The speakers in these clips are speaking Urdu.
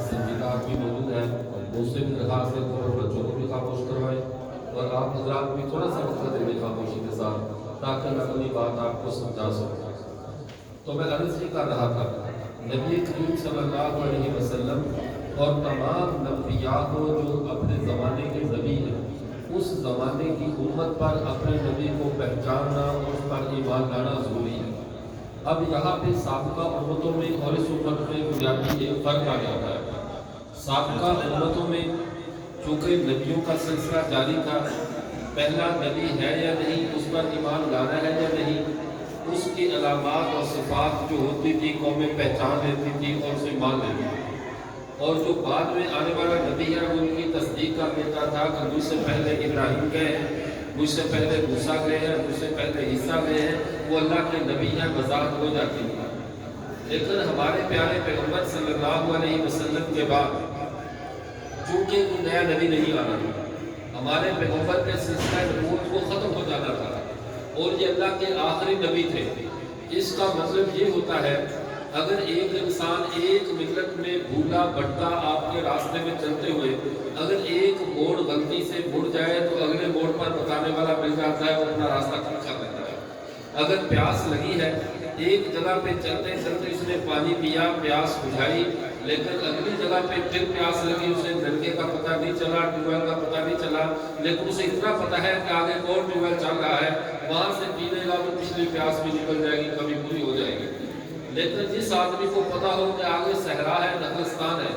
سنجیدہ آدمی موجود ہے، اس سے بھی درخواست ہے اور بچوں کو بھی خاموش کروائیں، اور آپ حضرات بھی تھوڑا سا وقت دیں گے خاموشی کے ساتھ تاکہ میں اپنی بات آپ کو سمجھا سکوں۔ تو میں عرض یہ کر رہا تھا، نبی کریم صلی اللہ علیہ وسلم اور تمام انبیاء کو جو اپنے زمانے کے نبی ہیں، اس زمانے کی امت پر اپنے نبی کو پہچاننا اور اس پر ایمان لانا ضروری ہے۔ اب یہاں پہ سابقہ امتوں میں اور اس امت میں بنیادی ایک فرق آ جاتا ہے۔ سابقہ امتوں میں چونکہ نبیوں کا سلسلہ جاری تھا، پہلا نبی ہے یا نہیں، اس پر ایمان لانا ہے یا نہیں، اس کی علامات اور صفات جو ہوتی تھی قومیں پہچان لیتی تھی اور اسے مان لیتی تھی، اور جو بعد میں آنے والا نبی ہے وہ ان کی تصدیق کر دیتا تھا کہ مجھ سے پہلے ابراہیم گئے ہیں، مجھ سے پہلے موسیٰ گئے ہیں، مجھ سے پہلے عیسیٰ گئے ہیں، وہ اللہ کے نبی ہیں، وضاحت ہو جاتی تھی۔ لیکن ہمارے پیارے پیغمبر صلی اللہ علیہ وسلم کے بعد چونکہ کوئی نیا نبی نہیں آنا تھا، ہمارے پیغمبر کے سلسلہ نبوت کو ختم ہو جانا تھا، اور یہ اللہ کے آخری نبی تھے۔ اس کا مطلب یہ ہوتا ہے اگر ایک انسان ایک ملت میں بھولا بھٹکا آپ کے راستے میں چلتے ہوئے اگر ایک موڑ غلطی سے مڑ جائے تو اگلے موڑ پر بتانے والا مل جاتا ہے، وہ اپنا راستہ ٹھیک کر لیتا ہے۔ اگر پیاس لگی ہے، ایک جگہ پہ چلتے چلتے اس نے پانی پیا، پیاس بجھائی، لیکن اگلی جگہ پہ پھر پیاس لگی، اسے نلکے کا پتہ نہیں چلا، ٹیوب ویل کا پتہ نہیں چلا، لیکن اسے اتنا پتہ ہے کہ آگے اور ٹیوب ویل چل رہا ہے، وہاں سے پینے گا تو پچھلی پیاس بھی نکل جائے گی، کبھی پوری ہو جائے گی۔ لیکن جس آدمی کو پتہ ہو کہ آگے صحرا ہے، نخلستان ہے،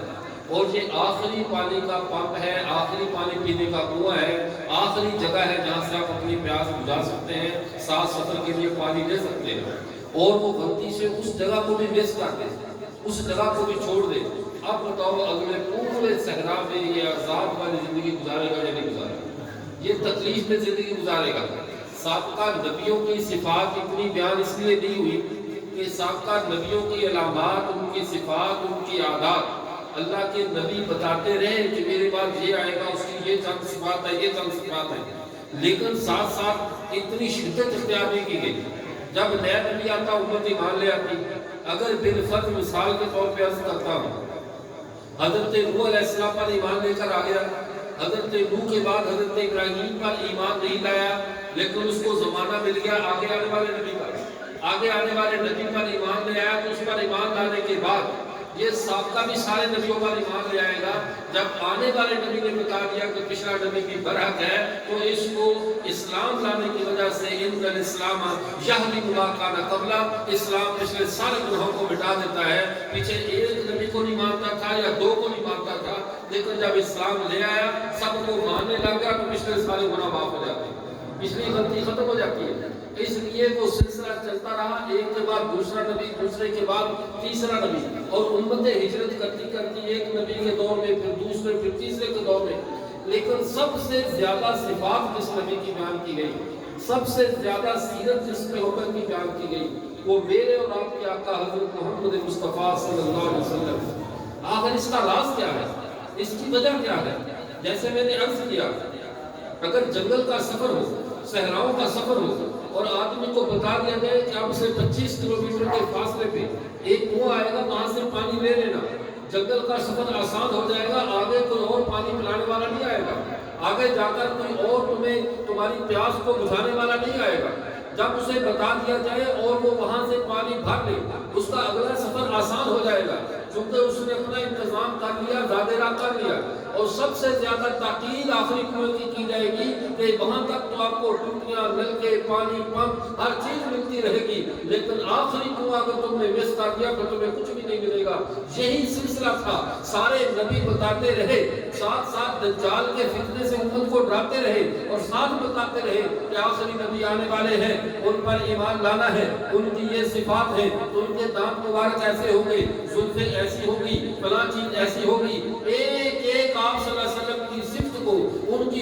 اور یہ آخری پانی کا پمپ ہے، آخری پانی پینے کا کنواں ہے، آخری جگہ ہے جہاں سے آپ اپنی پیاس بجھا سکتے ہیں، 7 سفر کے لیے پانی لے سکتے ہیں، اور وہ غلطی سے اس جگہ کو بھی مس کر دے، اس جگہ کو بھی چھوڑ دے، اب بتاؤ اگلے پورے صحرا میں یہ آزاد والی زندگی گزارے گا یا نہیں گزارے گا؟ یہ تکلیف میں زندگی گزارے گا۔ سابقہ نبیوں کی صفات اتنی بیان اس لیے نہیں ہوئی کہ سابقہ نبیوں کی علامات، ان کی صفات، ان کی عادات اللہ کے نبی بتاتے رہے کہ میرے بعد یہ آئے گا، اس کی یہ چند صفات ہے، یہ چند صفات ہے، لیکن ساتھ ساتھ اتنی شدت اختیار نہیں کی گئی۔ جب نیا نبی آتا امت ایمان لے آتی۔ اگر بالفرض مثال کے طور پہ عرض کرتا ہوں، حضرت نوح علیہ السلام پر ایمان لے کر آ گیا، حضرت نوح کے بعد حضرت ابراہیم پر ایمان نہیں لایا، لیکن اس کو زمانہ مل گیا آگے آنے والے نبی پر، آگے آنے والے نبی پر ایمان لے آیا، تو اس پر ایمان لانے کے بعد یہ سابقہ بھی سارے نبیوں پر ایمان لے آئے گا۔ جب آنے والے نبی نے بتا دیا کہ پچھلا نبی بھی برحق ہے، تو اس کو اسلام لانے کی وجہ سے ان الاسلام یہدم ما کان قبل، اسلام پچھلے سارے گناہوں کو مٹا دیتا ہے۔ پیچھے ایک نبی کو نہیں مانتا تھا یا دو کو نہیں مانتا تھا، لیکن جب اسلام لے آیا سب کو ماننے لگ گیا تو پچھلے سارے گناہ معاف ہو جاتے ہیں، پچھلی غلطی ختم ہو جاتی ہے۔ اس لیے وہ سلسلہ چلتا رہا، ایک کے بعد دوسرا نبی، دوسرے کے بعد تیسرا نبی، اور امتیں ہجرت کرتی کرتی ایک نبی کے دور میں، پھر دوسرے، پھر تیسرے کے دور میں، لیکن سب سے زیادہ صفات جس نبی کی بیان کی گئی، سب سے زیادہ سیرت جس پیغمبر کی بیان کی گئی، وہ میرے اور آپ کے آقا حضرت محمد مصطفیٰ صلی اللہ علیہ وسلم۔ آخر اس کا راز کیا ہے، اس کی وجہ کیا ہے؟ جیسے میں نے عرض کیا، اگر جنگل کا سفر ہو، صحراؤں کا سفر ہو، اور آدمی کو بتا دیا جائے کہ اب سے 25 کلومیٹر کے فاصلے پہ ایک کنواں آئے گا، وہاں سے پانی لے لینا، جنگل کا سفر آسان ہو جائے گا، آگے کوئی اور پانی پلانے والا نہیں آئے گا، آگے جا کر کوئی اور تمہاری پیاس کو بجھانے والا نہیں آئے گا۔ جب اسے بتا دیا جائے اور وہ وہاں سے پانی بھر لے، اس کا اگلا سفر آسان ہو جائے گا، چونکہ اس نے اپنا انتظام کر لیا، زیادہ راہ کر لیا۔ اور سب سے زیادہ تاکید آخری کنویں کی جائے گی کہ وہاں تک تو آپ کو ٹوٹیاں، نلکے، پانی، پمپ، ہر چیز ملتی رہے گی، لیکن آخری کنواں اگر تم نے مس کر دیا تو تمہیں کچھ بھی نہیں ملے گا۔ یہی سلسلہ تھا، سارے نبی بتاتے رہے، ساتھ ساتھ دجال کے فتنے سے امت کو ڈراتے رہے، اور ساتھ بتاتے رہے کہ آخری نبی آنے والے ہیں، ان پر ایمان لانا ہے، ان کی یہ صفات ہے، تو ان کے دانت مبارک ایسے ہوں گے، زلفیں ایسی ہوگی، فلاں چیز ایسی ہوگی۔ ایک ایک آپ صلی اللہ علیہ وسلم کی صفت کو، ان کی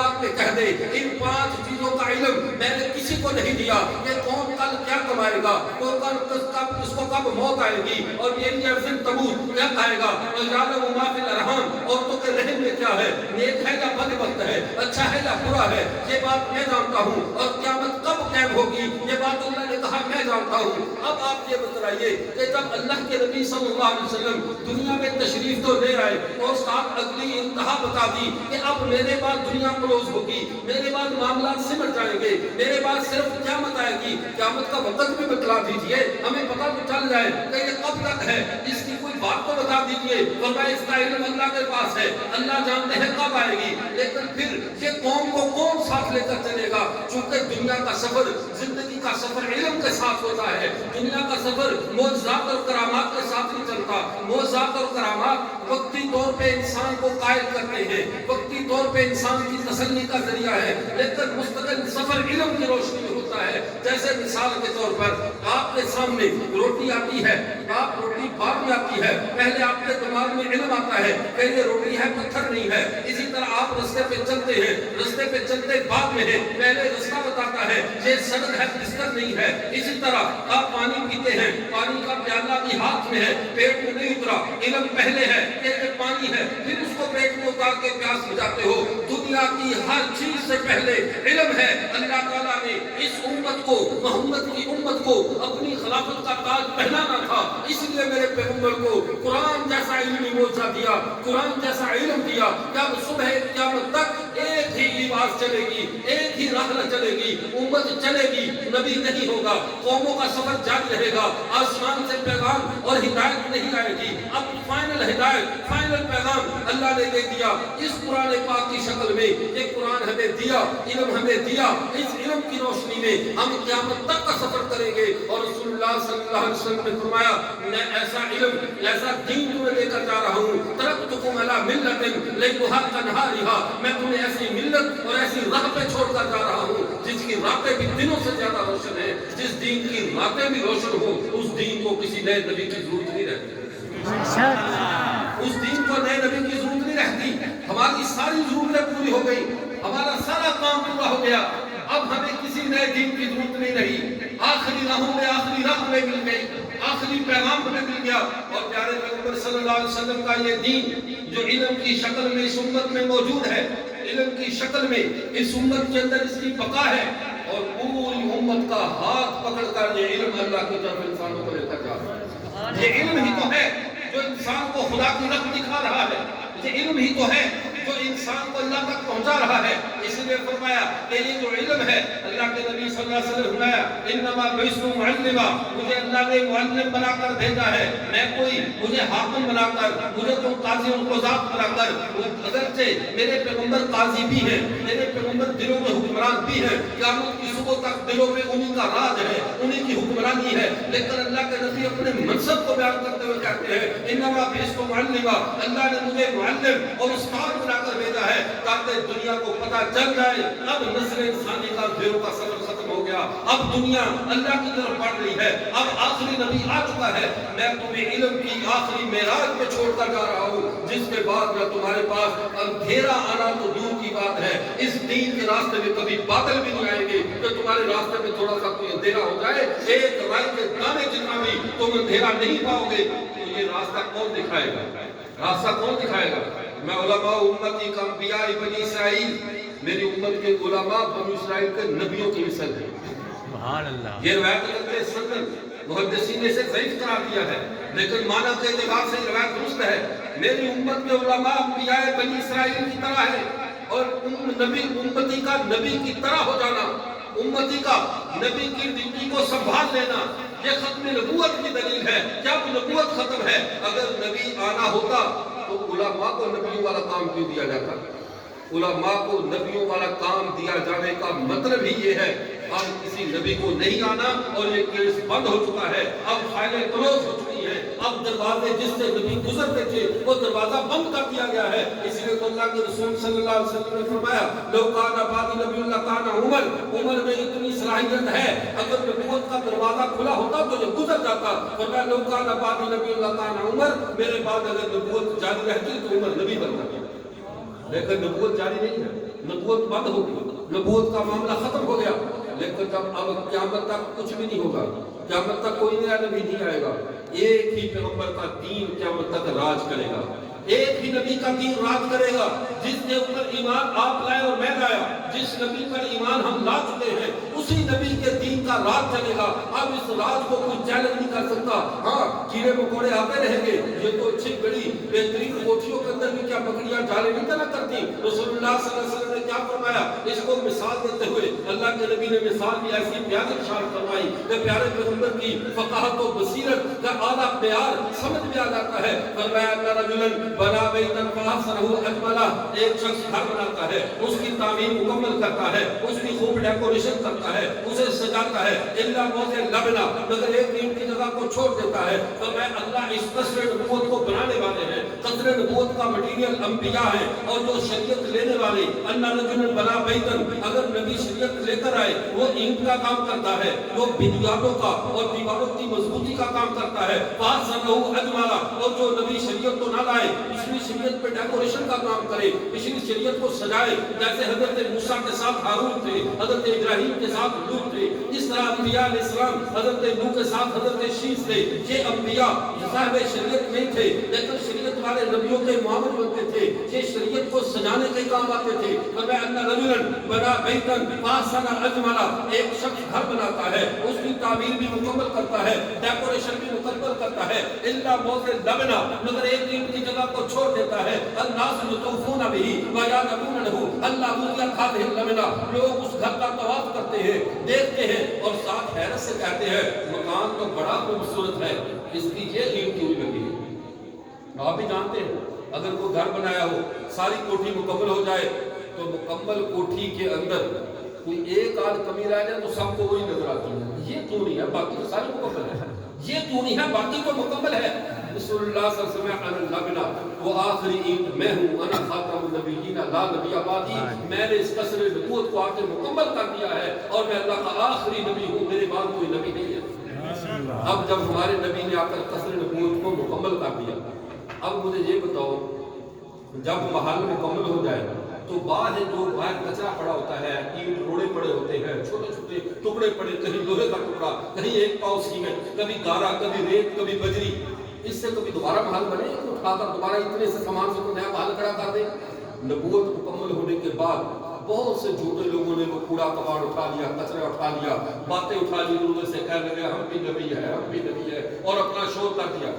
پاک میں کہہ دے ان 5 چیزوں کا علم میں نے کسی کو نہیں دیا، کہ کون کل کیا کمائے گا، اس کو کب موت آئے گی، اور یہ ارزن تموت کیا کہے گا، اور یعلم ما فی الارحام عورتوں کے رحم میں کیا ہے، نیک ہے یا بدبخت ہے، اچھا ہے یا برا ہے، یہ بات میں جانتا ہوں، اور قیامت کب قائم ہوگی یہ بات اللہ نے کہا میں جانتا ہوں۔ اب آپ یہ بتلائیے کہ جب اللہ کے نبی صلی اللہ علیہ وسلم دنیا میں تشریف تو لے آئے اور ساتھ اگلی انتہا بتا دی کہ اب میرے بعد دنیا کلوز ہوگی، میرے بعد معاملات سمٹ جائیں گے، میرے بعد صرف قیامت آئے گی، قیامت کا وقت بھی بتلا دیجئے، ہمیں پتہ تو چل جائے کہ یہ کب تک ہے، اس کی کوئی بات تو بتا دیجئے، ورنہ اس کا علم اللہ کے پاس ہے، اللہ جانتے ہیں کب آئے گی۔ لیکن پھر یہ قوم کو کون ساتھ لے کر چلے گا؟ چونکہ دنیا کا سفر، زندگی کا سفر علم کے ساتھ ہوتا ہے، دنیا کا سفر معجزات اور کرامات کے ساتھ نہیں چلتا۔ معجزات اور کرامات وقتی طور پہ انسان کو قائل کرتے ہیں، وقتی طور پہ انسان کی تسلی کا ذریعہ ہے، لیکن مستقل سفر علم کی روشنی میں ہوتا ہے۔ جیسے مثال کے طور پر آپ کے سامنے روٹی آتی ہے، آپ روٹی بعد میں آتی ہے، پہلے آپ کے دماغ میں علم آتا ہے کہ یہ روٹی ہے پتھر نہیں ہے۔ اسی طرح آپ رستے پہ چلتے ہیں، رستے پہ چلتے بعد میں ہے، پہلے رستہ بتاتا ہے یہ سڑک ہے بستر نہیں ہے۔ اسی طرح آپ پانی پیتے ہیں، پانی کا پیالہ بھی ہاتھ میں ہے، پیٹ میں نہیں اترا، علم پہلے ہے کہ یہ پانی ہے، پھر اس کو پیٹ میں اتار کے پیاس بجھاتے ہو۔ دنیا کی ہر چیز سے پہلے علم ہے۔ اللہ تعالیٰ نے اس امت کو، محمد کی امت کو اپنی خلافت کا تاج پہنانا تھا، اس لیے میرے پیغمبر کو قرآن جیسا علمی موجزہ دیا، قرآن جیسا علم دیا۔ جب صبح قیامت تک ایک ہی لباس چلے گی، ایک ہی راہ نہ چلے گی، امت چلے گی، نبی نہیں ہوگا، قوموں کا سفر جاری رہے گا، آسمان سے پیغام اور ہدایت نہیں آئے گی۔ اب فائنل ہدایت، فائنل پیغام اللہ نے دے دیا اس قرآن پاک کی شکل میں۔ یہ قرآن ہمیں دیا، علم ہمیں دیا، اس علم کی روشنی میں ہم قیامت تک کا سفر کریں گے۔ اور رسول اللہ صلی اللہ علیہ وسلم نے فرمایا میں ایسا علم، ایسا دین تمہیں لے کر جا رہا ہوں، ترکتکم علی ملت لیلھا کنہارھا، میں تمہیں ایسی ملت اور ایسی راہ پہ چھوڑ کر جا رہا ہوں جس کی راتیں بھی دنوں سے زیادہ روشن ہے، جس دین کی راتیں بھی روشن ہو، اس دین کو کسی نئے نبی کی ضرورت نہیں رہتی، اس دین کو نئے نبی کی ضرورت نہیں رہتی۔ ہماری ساری ضرورتیں پوری ہو گئی، ہمارا سارا کام پورا ہو گیا، اب ہمیں کسی نئے دین کی ضرورت نہیں رہی۔ آخری راہوں میں آخری راہ ہمیں مل گئی، آخری پیغام ہمیں مل گیا، اور پیارے پیغمبر صلی اللہ علیہ وسلم کا یہ دین جو علم کی شکل میں اس امت میں موجود ہے، علم کی شکل میں اس امت کے اندر اس کی بقا ہے، اور پوری امت کا ہاتھ پکڑ کر یہ علم اللہ کی طرف انسانوں کو لے کر جا رہا ہے۔ یہ علم ہی تو ہے جو انسان کو خدا کی راہ دکھا رہا ہے، یہ علم ہی تو ہے جو انسان کو اللہ تک پہنچا رہا ہے۔ اس لیے فرمایا کہ یہ جو علم ہے، اللہ کے نبی صلی اللہ علیہ وسلم فرمایا انما بعثت معلما، مجھے اللہ نے معلم بنا کر بھیجا ہے، میں کوئی مجھے حاکم بنا کر، مجھے کوئی قاضی القضات بنا کر، اگرچہ میرے پیغمبر قاضی بھی ہیں، میرے پیغمبر دلوں میں حکمران بھی ہیں، قیامت کی صبح تک دلوں میں انہی کا راج ہے، انہی کی حکمرانی ہے، لیکن اللہ کے نبی اپنے منصب کو بیان کرتے ہوئے کہتے ہیں انما بعثت معلما، اللہ نے مجھے معلم اور استاد بنا کر بھیجا ہے تاکہ دنیا کو پتہ چل جائے اب نسل انسانی کا ڈھیروں کا سفر ختم ہو گیا، اب دنیا اللہ کی طرف بڑھ رہی ہے، اب آخری نبی آ چکا ہے، میں تمہیں علم کی آخری معراج پہ چھوڑ کر جا رہا ہوں، جس کے بعد میں تمہارے پاس اندھیرا آنا تو دور کی بات ہے، اس دین کے راستے میں کبھی بادل بھی نہیں آئیں گے کہ تمہارے راستے میں تھوڑا سا کوئی اندھیرا ہو جائے، ایک رائے کے دانے جتنا بھی تم اندھیرا نہیں پاؤ گے۔ تو یہ راستہ کون دکھائے گا؟ راستہ کون دکھائے گا؟ میں علماء امتی کا انبیاء بنی اسرائیل، میری امت کے علماء بنی اسرائیل کے نبیوں کی مثال ہے۔ سبحان اللہ۔ یہ روایت کرتے سند محدثین نے اسے ضعیف قرار دیا ہے، لیکن معنی کے اعتبار سے روایت درست ہے۔ میری امت کے علماء انبیاء بنی اسرائیل کی طرح ہے، اور نبی امتی کا نبی کی طرح ہو جانا، امتی کا نبی کی ڈیوٹی کو سنبھال لینا، یہ ختم نبوت کی دلیل ہے۔ جب نبوت ختم ہے، اگر نبی آنا ہوتا تو علماء کو نبیوں والا کام کیوں دیا جاتا؟ علماء کو نبیوں والا کام دیا جانے کا مطلب ہی یہ ہے اب کسی نبی کو نہیں آنا، اور یہ کیس بند ہو چکا ہے، اب فائلیں کلوز ہو چکی ہیں، اب دروازے جس سے نبی گزرتے تھے وہ دروازہ بند کر دیا گیا ہے۔ اس لیے تو اللہ کے رسول صلی اللہ علیہ وسلم نے فرمایا لو کان بعدی نبی اللہ کان عمر میں اتنی صلاحیت ہے، اگر نبوت کا دروازہ کھلا ہوتا تو یہ گزر جاتا۔ فرمایا لو کان بعدی نبی اللہ کان عمر، میرے بعد اگر نبوت جاری رہتی تو عمر نبی بن جاتا، لیکن نبوت جاری نہیں ہے، نبوت بند ہو گئی, نبوت کا معاملہ ختم ہو گیا. لیکن جب اب قیامت تک کچھ بھی نہیں ہوگا, قیامت تک کوئی نیا نبی نہیں آئے گا, ایک ہی پیغمبر کا دین قیامت تک راج کرے گا, ایک ہی نبی کا دین راج کرے گا. جس کے اوپر ایمان آپ لائے اور میں لایا, جس نبی پر ایمان ہم لا چکے ہیں, اسی نبی کے دین کا راج چلے گا. اب اس راج کو کوئی چیلنج نہیں کر سکتا. ہاں کیڑے مکوڑے آتے رہیں گے, یہ تو اچھی بڑی بہترین کوٹھیوں کے اندر بھی کیا بکریاں جالے نہیں طلب کرتی. رسول اللہ صلی اللہ علیہ وسلم نے کیا فرمایا, اس کو مثال دیتے ہوئے اللہ کے نبی نے مثال بھی ایسی پیاری ارشاد فرمائی کہ پیارے پیغمبر کی فقاہت و بصیرت کا اعلیٰ معیار سمجھ میں آ جاتا ہے. فرمایا ان رجلا بنا بیتا فاحسنہ اجملہ, ایک شخص گھر بناتا ہے, اس کی تعمیر مکمل کرتا ہے, اس کی خوب ڈیکوریشن کرتا ہے, اسے سجاتا ہے, الا موضع لبنا, مگر ایک اینٹ کی جگہ کو چھوڑ دیتا ہے. فرمایا اللہ اس قصر نبوت کو بنانے والے ہیں, قصر نبوت کا مٹیریل انبیاء ہیں, اور جو شریعت لینے والے ان رجلا بنا بیتا, اگر نبی شریعت لے کر آئے وہ اینٹ کا کام کرتا ہے, وہ بنیادوں کا اور دیواروں کی مضبوطی کا کام کرتا ہے. فاحسنہ اجملہ, اور جو نبی شریعت تو نہ لائے, پچھلی شریعت پہ ڈیکوریشن کا کام کرے, پچھلی شریعت کو سجائے, جیسے حضرت موسیٰ کے ساتھ ہارون تھے, حضرت ابراہیم کے ساتھ لوط تھے, اس طرح انبیاء علیہ السلام حضرت نوح کے ساتھ حضرت شیث تھے. یہ انبیاء صاحب شریعت نہیں تھے, لیکن شریعت والے نبیوں کے معامل بنتے تھے, یہ شریعت کو سجانے کے کام آتے تھے. فرمایا ان رجلا بنا بیتا فاحسنہ اجملہ, ایک شخص گھر بناتا ہے, اس کی تعمیر بھی مکمل کرتا ہے, ڈیکوریشن بھی مکمل کرتا ہے, الا موضع لبنا, مگر ایک اینٹ کی جگہ کو چھوڑ دیتا ہے. الناس یطوفون به ویعلمون له الا بنيت هذه اللبنہ, لوگ اس گھر کا طواف کرتے ہیں, دیکھتے ہیں, اور ساتھ حیرت سے کہتے ہیں مکان تو بڑا خوبصورت ہے, اس کی یہ اینٹ کیوں لگی ہے. آپ بھی جانتے ہیں اگر کوئی گھر بنایا ہو, ساری کوٹھی مکمل ہو جائے, تو مکمل کوٹھی کے اندر کوئی ایک آدھ کمی رہ جائے تو سب کو وہی نظر آتی ہے, یہ کیوں نہیں ہے, باقی تو ساری مکمل ہے, یہ کیوں نہیں ہے, باقی تو مکمل ہے. رسول اللہ صلی اللہ علیہ وسلم انا اللبنہ, وہ آخری اینٹ میں ہوں, انا خاتم النبیین لا نبی بعدی, میں نے اس قصر نبوت کو آ کے مکمل کر دیا ہے, اور میں اللہ کا آخری نبی ہوں, میرے بعد کوئی نبی نہیں ہے. اب جب ہمارے نبی نے آ کر قصر نبوت کو مکمل کر دیا, اب مجھے یہ بتاؤ جب محل مکمل ہو جائے تو بعد جو باہر کچرا پڑا ہوتا ہے, اینٹ روڑے پڑے ہوتے ہیں, چھوٹے چھوٹے ٹکڑے پڑے, کہیں لوہے کا ٹکڑا, کہیں ایک پاؤ سیمنٹ, کبھی گارا, کبھی ریت, کبھی بجری, اس سے کبھی دوبارہ محل بنے, اٹھا کر دوبارہ اتنے سے سامان سے نیا محل کھڑا کر دے. نبوت مکمل ہونے کے بعد بہت سے جھوٹے لوگوں نے وہ کوڑا کباڑ اٹھا لیا, کچرا اٹھا لیا, باتیں اٹھا لی, لوگوں سے کہنے لگے ہم بھی نبی ہے, ہم بھی نبی ہے, اور اپنا شور کر دیا.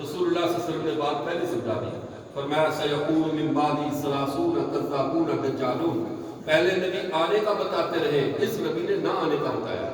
رسول اللہ صلی اللہ علیہ وسلم نے بات پہلے سمجھا دی. فرمایا سیقول من بعدی ثلاثون کذابون دجالون, پہلے نبی آنے کا بتاتے رہے, اس نبی نے نہ آنے کا بتایا.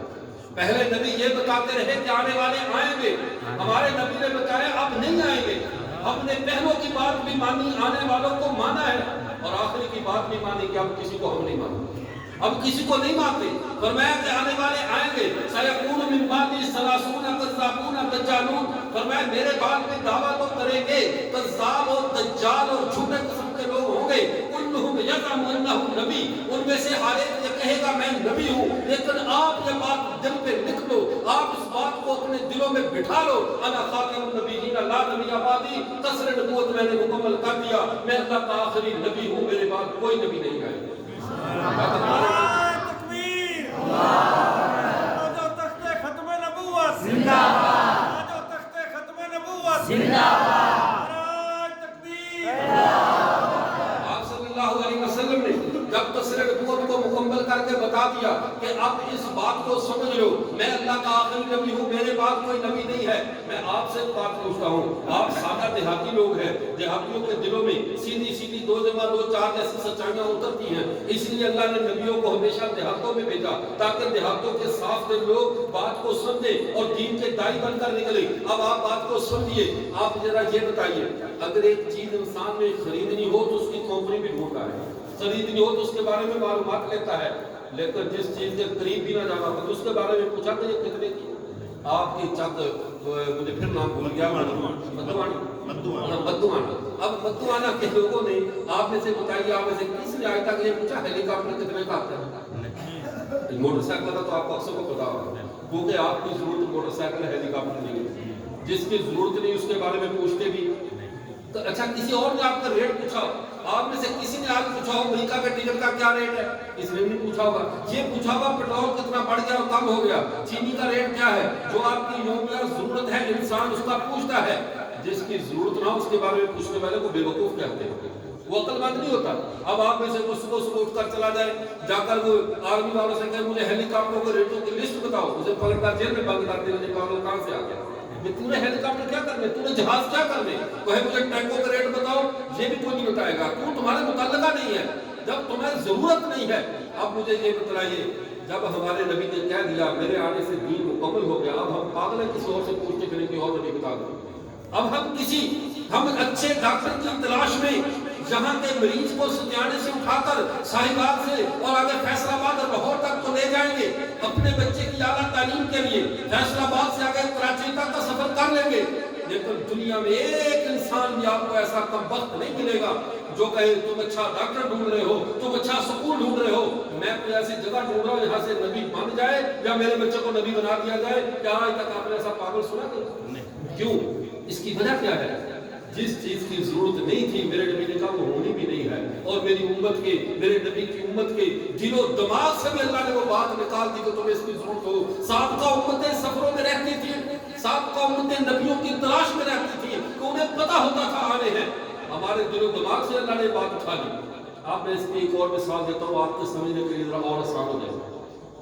پہلے نبی یہ بتاتے رہے کہ آنے والے آئیں گے, ہمارے نبی نے بتایا اب نہیں آئیں گے. ہم نے پہلوں کی بات بھی مانی, آنے والوں کو مانا ہے, اور آخری کی بات بھی مانی کہ اب کسی کو ہم نہیں مانتے, اب کسی کو نہیں مانتے. فرمایا کہ آنے والے آئیں گے, سیقول من بعدی ثلاثون کذابون دجالون, فرمایا میرے بعد میں دعویٰ تو کریں گے, کذاب اور دجال اور جھوٹے قسم کے لوگ ہوں گے, کلہم یزعم انہ نبی, ان میں سے ہر ایک یہ کہے گا میں نبی ہوں, لیکن آپ یہ بات دل پہ لکھ لو, آپ اس بات کو اپنے دلوں میں بٹھا لو, انا خاتم النبیین لا نبی بعدی, قصر نبوت میں نے مکمل کر دیا, میں اللہ کا آخری نبی ہوں, میرے بعد کوئی نبی نہیں آئے. تکبیر, جو تخت ختم نبوت زندہ باد, جو تخت ختم نبوت زندہ باد, تکبیر. آپ صلی اللہ علیہ وسلم نے جب قصر نبوت کو مکمل کر کے بتا دیا کہ اب اس بات کو سمجھ لو, میں اللہ کا آخری نبی ہوں, میرے بعد کوئی نبی نہیں ہے. میں آپ سے بات پوچھتا ہوں, آپ سادہ دیہاتی لوگ ہیں, دیہاتیوں کے دلوں میں سیدھی سیدھی 2 جمع 2 4 جیسی سچائیاں اترتی ہیں, اس لیے اللہ نے نبیوں کو ہمیشہ دیہاتوں میں بھیجا تاکہ دیہاتوں کے صاف دل لوگ بات کو سمجھیں اور دین کے دائی بن کر نکلے. اب آپ بات کو سمجھیے, آپ ذرا یہ بتائیے, اگر ایک چیز انسان نے خریدنی ہو تو اس کی کمپنی بھی ڈھونڈتا ہے, خریدنی ہو تو اس کے بارے میں معلومات لیتا ہے, لیکن جس چیز کے قریب بھی نہ جانا ہو تو اس کے بارے میں پوچھا کہ یہ کتنے کی. آپ کی چک, مجھے پھر نام بھول گیا, مدوانا. اب مدوانا کے لوگوں نے آپ میں سے بتائیے, آپ میں سے کس نے آج تک یہ پوچھا ہیلی کاپٹر کتنے کا آتا ہے؟ موٹر سائیکل کا تو آپ اکثر کو پتا ہوگا, کیونکہ آپ کی ضرورت موٹر سائیکل ہیلی کاپٹر نہیں ہے, جس کی ضرورت نہیں اس کے بارے میں پوچھتے بھی. تو اچھا کسی اور نے آپ کا ریٹ پوچھا, آپ میں سے کسی نے آج پوچھا ہو امریکہ کے ٹکٹ کا کیا ریٹ ہے؟ اس نے نہیں پوچھا ہوگا. یہ پوچھا ہوگا پیٹرول کتنا بڑھ گیا اور کم ہو گیا, چینی کا ریٹ کیا ہے. جو آپ کی یومیہ ضرورت ہے انسان اس کا پوچھتا ہے. جس کی ضرورت نہ ہو اس کے بارے میں پوچھنے والے کو بے وقوف کہتے ہیں, وہ عقل مند نہیں ہوتا. اب آپ میں سے کوئی صبح اٹھ کر چلا جائے, جا کر وہ آرمی والوں سے کہے مجھے ہیلی کاپٹروں کے ریٹوں کی لسٹ بتاؤ, اسے پکڑ کر جیل میں بند کر دینے کا کہاں سے آ گیا. تو نے ہیلی کاپٹر کیا کرنے, تو نے جہاز کیا کرنے, وہ ہے مجھے ٹینکوں کا ریٹ بتاؤ, یہ بھی کوئی نہیں بتائے گا. کیوں؟ تمہارے متعلقہ نہیں ہے, جب تمہیں ضرورت نہیں ہے. اب مجھے یہ بتلائیے, جب ہمارے نبی نے کہہ دیا میرے آنے سے دین مکمل ہو گیا, اب ہم پاگل ہیں کسی اور سے پوچھتے پھریں کہ اور نبی بتا دو. اب ہم اچھے ڈاکٹر کی تلاش میں جہاں کے مریض کو سجانے سے اٹھا کر صاحبات سے اور آگے فیصل آباد اور لاہور تک تو لے جائیں گے اپنے بچے کی اعلیٰ تعلیم کے لیے, فیصل آباد سے آگے کراچی تک کا سفر کر لیں گے. لیکن دنیا میں ایک انسان بھی آپ کو ایسا کم وقت نہیں ملے گا جو کہے تم اچھا ڈاکٹر ڈھونڈ رہے ہو, تم اچھا سکول ڈھونڈ رہے ہو, میں کوئی ایسی جگہ ڈھونڈ رہا ہوں جہاں سے نبی بن جائے یا میرے بچے کو نبی بنا دیا جائے. کیا آج تک آپ نے ایسا پاگل سنا نہیں؟ کیوں؟ اس کی وجہ کیا ہے؟ جس چیز کی ضرورت نہیں تھی میرے نبی نے کہا وہ ہونی بھی نہیں ہے, اور میری امت کے, میرے نبی کی امت کے دل و دماغ سے بھی اللہ نے وہ بات نکال دی کہ تمہیں اس کی ضرورت ہو. سابقہ امتیں سفروں میں رہتی تھی, سابقہ امتیں نبیوں کی تلاش میں رہتی تھی کہ انہیں پتہ ہوتا تھا آنے ہیں. ہمارے دل و دماغ سے اللہ نے بات اٹھا لی. آپ میں اس کی ایک اور مثال دیتا ہوں, آپ کے سمجھنے کے لیے ذرا اور آسان ہو جائے.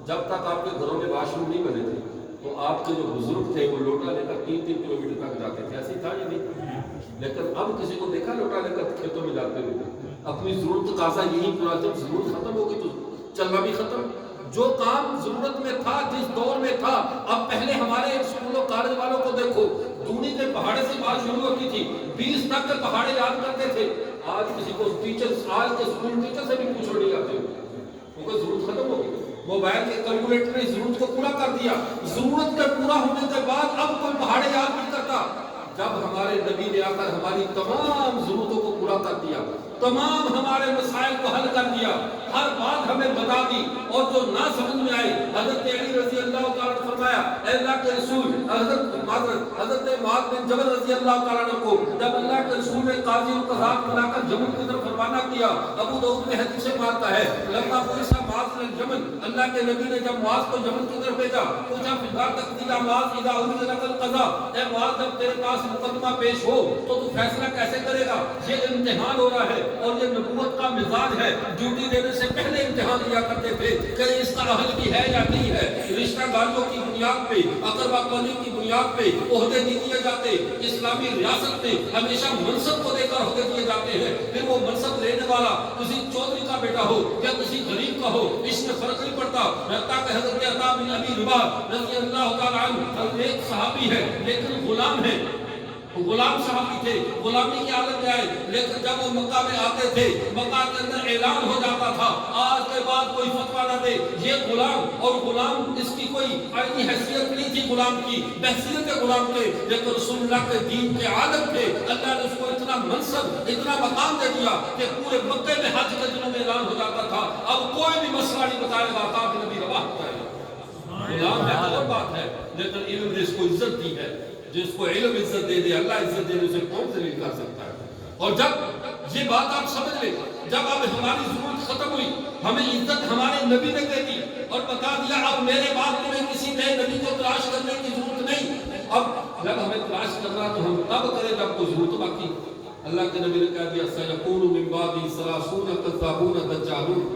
جب تک آپ کے گھروں میں واش روم نہیں بنے تھے تو آپ کے جو بزرگ تھے وہ لوٹا لے کر 3-3 کلومیٹر تک جاتے تھے, ایسے ہی تھا یا نہیں؟ لیکن اب کسی کو دیکھا لوٹا لے کر کھیتوں میں جاتے ہوئے؟ اپنی ضرورت تقاضا یہی پورا, جب ضرورت ختم ہوگی تو چلنا بھی ختم. جو کام ضرورت میں تھا, جس دور میں تھا, اب پہلے ہمارے اسکول و کالج والوں کو دیکھو, دونی کے پہاڑے سے بات شروع ہوتی تھی, 20 تک کے پہاڑے یاد کرتے تھے. آج کسی کو ٹیچر, آج کے اسکول ٹیچر سے بھی پوچھو نہیں آتے ہو, کیونکہ ضرورت ختم ہوگی. موبائل کے کیلکولیٹر نے ضرورت کو پورا کر دیا. ضرورت کے پورا ہونے کے بعد اب کوئی پہاڑے یاد نہیں کرتا. جب ہمارے نبی نے آ کر ہماری تمام ضرورتوں کو پورا کر دیا, تمام ہمارے مسائل کو حل کر دیا, ہر بات ہمیں بتا دی, اور جو نہ سمجھ میں آئی حضرت علی رضی اللہ تعالیٰ نے فرمایا اے اللہ کے رسول, حضرت معاذ بن جبل رضی اللہ تعالیٰ عنہ کو جب اللہ کے رسول نے قاضی القضات بنا کر جمل کی طرف روانہ کیا, ابو داؤد میں حدیث سے مانتا ہے لما پوچھا معاذ بن جبل, اللہ کے نبی نے جب معاذ کو جمل کی طرف بھیجا, پوچھا فقار تقدیرہ معاذ اذا اريد لك القضاء, اے معاذ جب تیرے پاس مقدمہ پیش ہو تو فیصلہ کیسے کرے گا؟ یہ امتحان ہو رہا ہے اور یہ نبوت کا مزاج ہے. ڈیوٹی دینے سے پہلے امتحان لیا کرتے تھے کہ اس کا اہل بھی ہے یا نہیں ہے. رشتہ داریوں کی بنیاد پہ, اقربا قومی کی بنیاد پہ عہدے نہیں دیے جاتے. اسلامی ریاست میں ہمیشہ منصب کو دے کر عہدے دیے جاتے ہیں. پھر وہ منصب لینے والا کسی چودھری کا بیٹا ہو یا کسی غریب کا ہو, اس میں فرق نہیں پڑتا. حتیٰ کہ حضرت عطا بن ابی رباح رضی اللہ تعالیٰ عنہ ایک صحابی ہے لیکن غلام ہے, غلام صحابی تھے, غلامی کی حالت میں آئے, لیکن جب وہ مکہ میں آتے تھے مکہ کے اندر اعلان ہو جاتا تھا آج کے بعد کوئی فتویٰ نہ دے, یہ غلام, اور غلام اس کی کوئی آئینی حیثیت نہیں تھی غلام کی, بحثیت غلام کے, لیکن رسول اللہ کے دین کے عالم تھے. اللہ نے اس کو اتنا منصب, اتنا مقام دے دیا کہ پورے مکے میں حج کے دنوں میں اعلان ہو جاتا تھا اب کوئی بھی مسئلہ نہیں بتائے گا, عطا بن ابی رباح بتائے گا. غلام ہے تو اور بات ہے, لیکن علم نے اس کو عزت دی ہے. جس کو علم عزت دے دے, اللہ عزت دے دے, اسے کون ذلیل کر سکتا ہے؟ اور جب یہ بات آپ سمجھ لیں, جب اب ہماری ضرورت ختم ہوئی, ہمیں عزت ہمارے نبی نے دے دی اور بتا دیا اب میرے بعد تمہیں کسی نئے نبی کو تلاش کرنے کی ضرورت نہیں. اب جب ہمیں تلاش کرنا تو ہم تب کریں جب کوئی ضرورت باقی. اللہ کے نبی نے کہہ دیا سیکون من بعدی ثلاثون کذابون دجالون,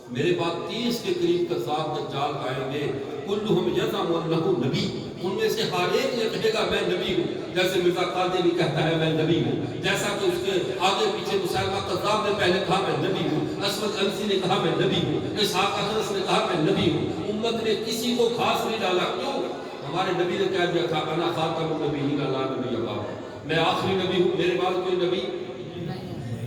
میرے بعد 30 کے قریب کذاب دجال آئیں گے. کلہم یزعم انہ نبی, ان میں سے ہر ایک یہ کہے گا میں نبی ہوں. جیسے مرزا قادری کہتا ہے میں نبی ہوں, جیسا کہ اس کے آگے پیچھے مسلمہ قذاب نے پہلے کہا میں نبی ہوں, اسود انسی نے کہا میں نبی ہوں, اسحاق اخرس نے کہا میں نبی ہوں. امت نے کسی کو خاص نہیں ڈالا. کیوں؟ ہمارے نبی نے کہہ دیا تھا انا خاتم النبیین لا نبی بعد, میں آخری نبی ہوں, میرے بعد کوئی نبی.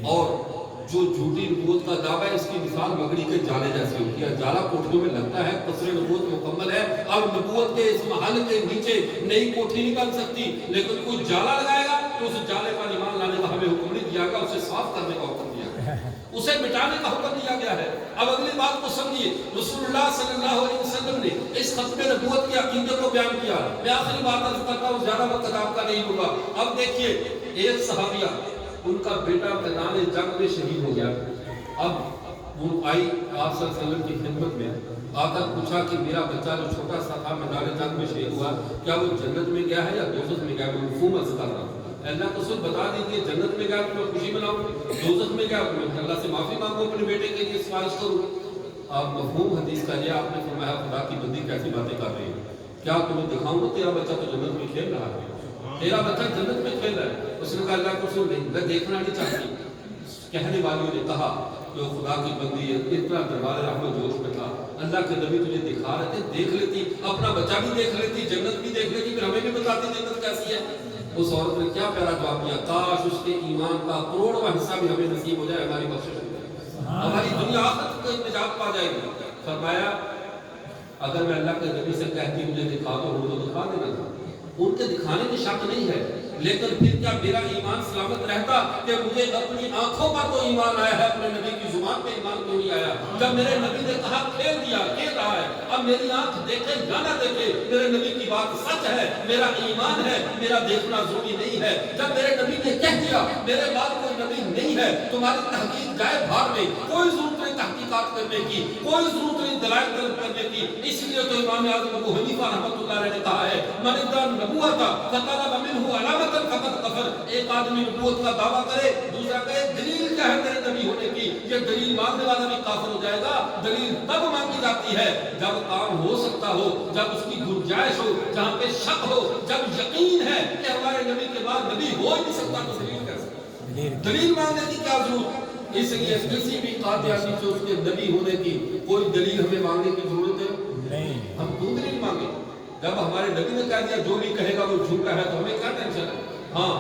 اور جو جھوٹی نبوت کا دعویٰ ہے اس کی مثال مکڑی کے جالے جیسے ہوتی ہے. جالا کوٹھیوں میں لگتا ہے, قصر نبوت مکمل ہے, اب نبوت کے اس محل کے نیچے نئی کوٹھی نہیں بن سکتی, لیکن کوئی جالا لگائے گا تو اس جالے پر ایمان لانے کا ہمیں حکم نہیں دیا گیا, اسے صاف کرنے کا حکم دیا گیا, اسے مٹانے کا حکم دیا گیا ہے. اب اگلی بات کو سمجھیے, رسول اللہ صلی اللہ علیہ وسلم نے اس ختم نبوت کے عقیدے کو بیان کیا. میں آخری بات عرض کرتا ہوں, زیادہ وقت آپ کا نہیں ہوگا. اب دیکھیے, ایک صحابیہ ان کا بیٹا میدان جنگ میں شہید ہو گیا. اب وہ آئی آپ صلی اللہ علیہ وسلم کی خدمت میں، آ کر پوچھا کہ میرا بچہ جو چھوٹا سا تھا میدان جنگ میں شہید ہوا، کیا وہ جنت میں گیا ہے یا دوزخ میں گیا؟ میں مفہوم عرض کر رہا ہوں. اللہ کو خود بتا دیجیے جنت میں گیا تو میں خوشی مناؤں، دوزخ میں گیا تو میں اللہ سے معافی مانگوں، اپنے بیٹے کے لیے سفارش کروں. آپ مفہوم حدیث کا یہ آپ نے فرمایا خدا کی بندی کیسی باتیں کر رہی ہے، کیا تمہیں دکھاؤں گا تیرا بچہ تو جنت میں کھیل رہا ہے، تیرا بچہ جنت میں کھیل رہا ہے. اس نے کہا اللہ کو سن نہیں، میں دیکھنا نہیں چاہتی. کہنے والیوں نے کہا جو خدا کی بندی ہے اتنا دربار رحمت جوش میں تھا، اللہ کے نبی تجھے دکھا رہے تھے، دیکھ لیتی، اپنا بچہ بھی دیکھ لیتی، جنت بھی دیکھ لیتی، پھر ہمیں بھی بتاتی جنت کیسی ہے. اس عورت نے کیا پیارا جواب دیا، کاش اس کے ایمان کا کروڑواں حصہ بھی ہمیں نصیب ہو جائے، ہماری بخشش ہو جائے، ہماری دنیا آخرت کو نجات پا جائے گی. فرمایا اگر میں اللہ کے نبی سے کہتی مجھے دکھا دو تو دکھا دینا تھا. ان کے دکھانے میں شک نہیں ہے، لیکن پھر کیا میرا ایمان سلامت رہتا کہ مجھے اپنی آنکھوں پر تو ایمان آیا ہے، اپنے نبی کی زبان پہ ایمان کیوں نہیں آیا؟ جب میرے نبی نے کہا کھیل دیا، کھیل رہا ہے، اب میری آنکھ دیکھے یا نہ دیکھے، میرے نبی کی بات سچ ہے، میرا ایمان ہے، میرا دیکھنا ضروری نہیں ہے. جب میرے نبی نے کہہ دیا میرے بعد کوئی نبی نہیں ہے، تمہاری تحقیق جائے بھار میں، کوئی ضرورت نہیں تحقیقات کرنے کی، کوئی ضرورت نہیں دلائل طلب کرنے کی. اس لیے تو امام اعظم ابو حنیفہ رحمۃ اللہ علیہ نے کہا ہے من ادعى النبوۃ فطلب منه علامۃ فقد کفر. ایک آدمی نبوت کا دعویٰ کرے، دوسرا کہے دلیل کیا ہے تیرے نبی ہونے کی، یہ دلیل مانگنے والا بھی کافر ہو جائے گا. دلیل تب مانگی جاتی ہے جب کام ہو سکتا ہو، جب اس کی گنجائش ہو، جہاں پہ شک ہو، جب یقین ہے کہ ہمارے نبی کے بعد نبی ہو ہی نہیں سکتا تو دلیل کیسے؟ دلیل مانگنے کی کیا ضرورت؟ اس لیے کسی بھی قادیانی سے اس کے نبی ہونے کی کوئی دلیل ہمیں مانگنے کی ضرورت ہے نہیں. ہم کیوں دلیل مانگے؟ جب ہمارے نبی نے کہہ دیا جو بھی کہے گا وہ جھوٹا ہے تو ہمیں کیا ٹینشن ہے؟ ہاں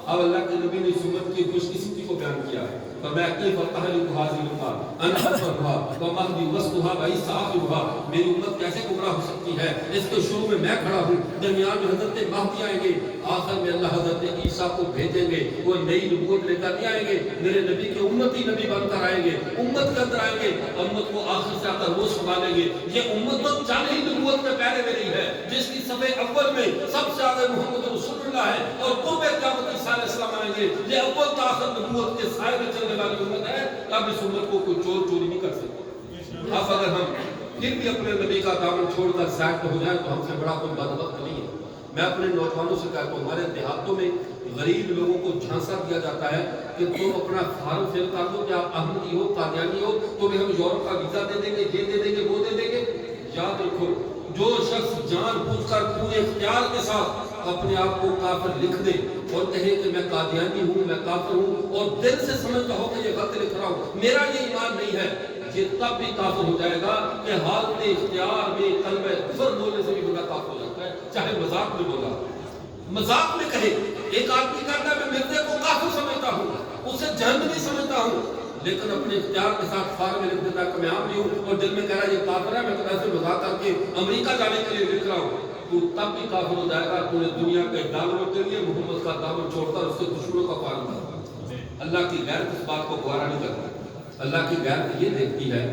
اب اللہ کے نبی نے اس امت کی خوش قسمتی کو بیان کیا ہے. فرمایا کیف تهلك هذه الامه انا اكبرها ومهدي وسطها وعيسى اخرها. میری امت کیسے گمراہ ہو سکتی ہے؟ اس کے شروع میں میں کھڑا ہوں، درمیان میں حضرت مہدی آئیں گے، آخر میں اللہ حضرت عیسیٰ کو بھیجیں گے، وہ نئی نبوت لے کر آئیں گے، میرے نبی کے امتی نبی بن کر آئیں گے، امت کے اندر آئیں گے، امت کو آخر سے آ کر وہ سنبھالیں گے. یہ امت تو چاند ہی نبوت میں پہلے میں رہی ہے، جس کی صفحے اول میں سب سے آگے محمد رسول اللہ ہے اور قرب قیامت عیسیٰ علیہ السلام آئیں گے. یہ اول تا آخر نبوت کے سائے میں چلنے والی امت ہے. اب اس امت کو کوئی چور چوری نہیں کر سکتا. اب اگر ہم پھر بھی اپنے نبی کا دامن چھوڑ کر سائڈ ہو جائیں تو ہم سے بڑا کوئی بدبخت نہیں ہے. میں اپنے نوجوانوں سے کہتا ہوں ہمارے دیہاتوں میں غریب لوگوں کو جھانسا دیا جاتا ہے کہ تم اپنا فارم فل کر دو کہ آپ احمدی ہو، قادیانی ہو، تمہیں ہم یورپ کا ویزا دے دیں گے، یہ دے دیں گے، وہ دے دیں گے. یاد رکھو جو شخص جان بوجھ کر پورے اختیار کے ساتھ اپنے آپ کو کافر لکھ دے اور کہے کہ میں قادیانی ہوں، میں کافر ہوں، اور دل سے سمجھتا ہو کہ یہ غلط لکھ رہا ہوں، میرا یہ ایمان نہیں ہے، یہ تب بھی کافر ہو جائے گا کہ حالت اختیار میں کلمہ کفر بولنے سے بھی بندہ کافر ہو جاتا ہے، چاہے مذاق میں بولا، مذاق میں کہے. ایک آدمی کہتا ہے میں مرزے کو کافر سمجھتا ہوں، اسے جہنمی سمجھتا ہوں، لیکن اپنے اختیار کے ساتھ فارم میں لکھ دیتا ہے کہ میں عام بھی ہوں، اور دل میں کہہ رہا ہے یہ کافر ہے، میں تو ایسے مذاق کر کے امریکہ جانے کے لیے لکھ رہا ہوں. تو تب بھی کافر ہو جائے گا. پورے دنیا کے ڈالروں کے لیے محمد کا دامن چھوڑ کر اس کے دشمنوں کا پالن کرتا. اللہ کی غیرت اس بات کو گوارا نہیں کرتا. اللہ کی غیرت یہ دیکھتی ہے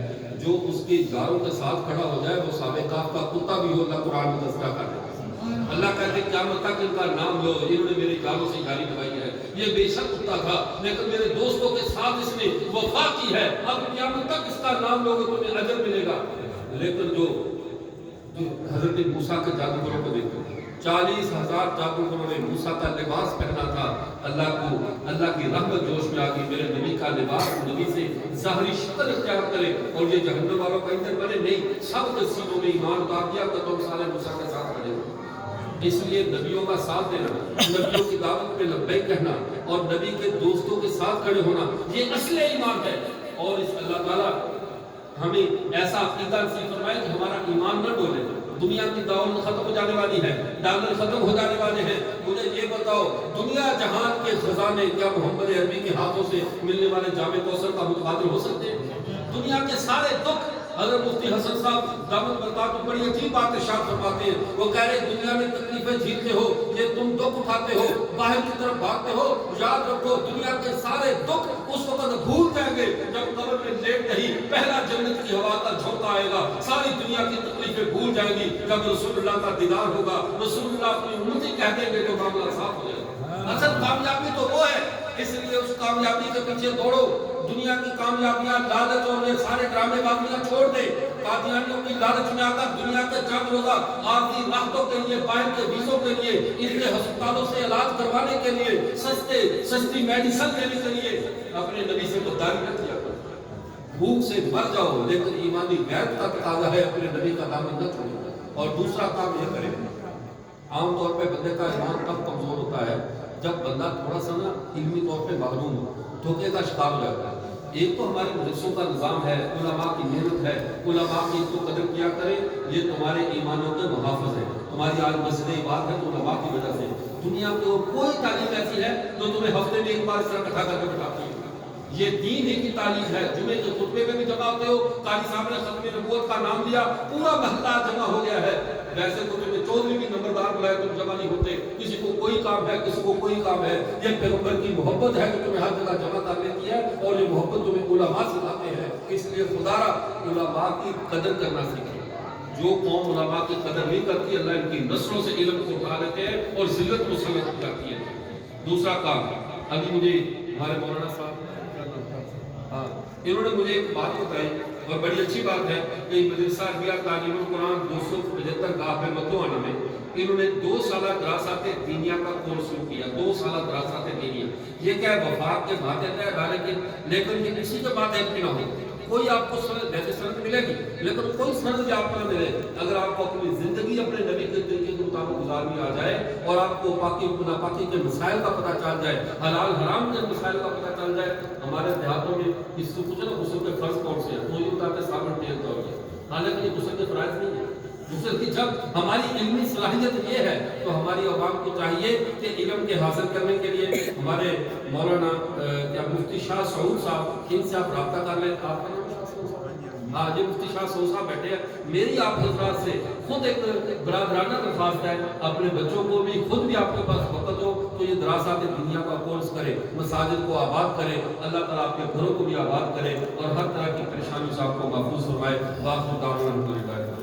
جو اس کے یاروں کے ساتھ کھڑا ہو جائے، وہ صحابہ کہف کا کتا بھی ہو، اللہ قرآن میں تذکرہ کر دے. اللہ کہتے ہیں قیامت تک ان کا نام لو، انہوں نے میرے جانوں سے یاری نبھائی ہے، یہ بے شک کتا تھا لیکن میرے دوستوں کے ساتھ اس نے وفا کی ہے، اب قیامت تک اس کا نام لوگے تمہیں اجر ملے گا. لیکن جو حضرت موسیٰ کے جادوگروں کو دیکھو، 40,000 جادوگروں نے موسیٰ کا لباس پہنا تھا. اللہ کی رحمت جوش میں آ گئی، میرے نبی کا لباس نبی سے ظاہری شکل اختیار کرے اور یہ جہنم والوں کا ایندھن بنے نہیں. سب کے سینوں میں ایمان اتار دیا کہ تم سارے موسیٰ کے ساتھ کھڑے ہو. اس لیے نبیوں کا ساتھ دینا، نبیوں کی دعوت پہ لبیک کہنا اور نبی کے دوستوں کے ساتھ کھڑے ہونا یہ اصل ایمان ہے. اور اس اللہ تعالیٰ ہمیں ایسا عقیدہ نصیب فرمائے کہ ہمارا ایمان نہ ڈولے. دنیا کی دولت ختم ہو جانے والی ہے، ڈالر ختم ہو جانے والے ہیں. مجھے یہ بتاؤ دنیا جہان کے خزانے کیا محمد عربی کے ہاتھوں سے ملنے والے جامع کوثر کا متبادل ہو سکتے ہیں؟ دنیا کے سارے دکھ حضرت مفتی حسن صاحب دامت برکات میں بڑی عجیب بات ارشاد فرماتے ہیں. وہ کہہ رہے دنیا میں تکلیفیں جھیلتے ہو، یہ تم دکھ اٹھاتے ہو، باہر کی طرف بھاگتے ہو. یاد رکھو دنیا کے سارے دکھ اس وقت بھول جائیں گے جب قبر میں لیٹ نہیں پہلا جنت کی ہوا کا جھونکا آئے گا. ساری دنیا کی تکلیفیں بھول جائیں گی جب رسول اللہ کا دیدار ہوگا. رسول اللہ اپنی امتی کہہ دیں گے تو معاملہ صاف ہو جائے گا. اصل کامیابی تو وہ ہے اس لیے اس کامیابی کے پیچھے دوڑو. دنیا کی کامیابیاں، لالچ اور یہ سارے ڈرامے بازیاں چھوڑ دے. قادیانیوں کی لالچ میں آ کر دنیا کے چند روزہ عارضی راحتوں کے لیے، باہر کے ویزوں کے لیے، ان کے ہسپتالوں سے علاج کروانے کے لیے، سستی میڈیسن لینے کے لیے اپنے نبی سے غداری نہ کیا کرو. بھوک سے مر جاؤ لیکن ایمانی غیرت کا تقاضا ہے اپنے نبی کا دامن نہ چھوڑو. اور دوسرا کام یہ کرے، عام طور پہ بندے کا ایمان تب کمزور ہوتا ہے جب بندہ تھوڑا سا نا علمی طور پہ محروم ہو، دھوکے کا شکار ہو جاتا ہے. ایک تو ہمارے مدرسوں کا نظام ہے، علماء کی محنت ہے، علماء کی تو قدر کیا کرے، یہ تمہارے ایمانوں کے محافظ ہیں. تمہاری آج مسجد عبادت ہے تو علماء کی وجہ سے. دنیا کی اور کوئی تعلیم ایسی ہے جو تمہیں ہفتے میں ایک بار اس طرح اکٹھا کر کے بتاتی ہے. یہ دین ہی کی تعلیم ہے. جمعے کے خطبے میں بھی جمع ہوتے ہو، قاری صاحب نے ختم نبوت کا نام دیا، پورا محلہ جمع ہو گیا ہے. ویسے تو تمہیں چودھری بھی نمبردار بلائے تم جمع نہیں ہوتے. کسی کو کوئی کام ہے، کسی کو کوئی کام ہے. یہ پیغمبر کی محبت ہے کہ تمہیں ہر جگہ جمع کر لیتی ہے، اور یہ محبت تمہیں علماء سکھاتے ہیں. اس لیے خدا را علماء کی قدر کرنا سیکھے. جو قوم علماء کی قدر نہیں کرتی، اللہ ان کی نسلوں سے علم کو اٹھا لیتے ہیں اور ذلت مسلط ہو جاتی ہے. دوسرا کام، ابھی مجھے ہمارے مولانا صاحب انہوں نے مجھے ایک بات بتائی اور بڑی اچھی بات ہے کہ مدرسہ عربیہ تعلیم القرآن 275 گاہ پہ مدوانہ میں انہوں نے 2 سالہ دراسات دینیہ کا کورس شروع کیا. 2 سالہ دراسات دینیہ. یہ کیا ہے، وفاق کے بعد ہے، لیکن یہ کسی کے بعد ایک نہ ہو. کوئی آپ کو سند، ویسے سند ملے گی لیکن کوئی سند بھی آپ کو نہ ملے اگر آپ کو اپنی زندگی اپنے نبی کے طریقے کے مطابق گزارنی آ جائے اور آپ کو پاکی ناپاکی کے مسائل کا پتہ چل جائے، حلال حرام کے مسائل کا پتہ چل جائے. ہمارے دیہاتوں میں اس سے پوچھو نا غسل کے فرض کون سے ہیں، تو یہ بتاتے ہیں صابن تیل کا ہوگا، حالانکہ یہ غسل کے فرائض نہیں ہے. غسل کی جب ہماری علمی صلاحیت یہ ہے تو ہماری عوام کو چاہیے کہ علم کے حاصل کرنے کے لیے ہمارے مولانا کیا مفتی شاہ سعود صاحب، ان سے آپ رابطہ کر لیں. آپ کا ہاں جی، مفتی شاہ سعود صاحب بیٹھے ہیں. میری آپ حضرات سے خود ایک برادرانہ درخواست ہے، اپنے بچوں کو بھی، خود بھی آپ کے پاس وقت ہو تو یہ دراسات دنیا کا کورس کرے، مساجد کو آباد کرے. اللہ تعالیٰ آپ کے گھروں کو بھی آباد کرے اور ہر طرح کی پریشانی سے آپ کو محفوظ فرمائے. باخر دعوانا الحمدللہ.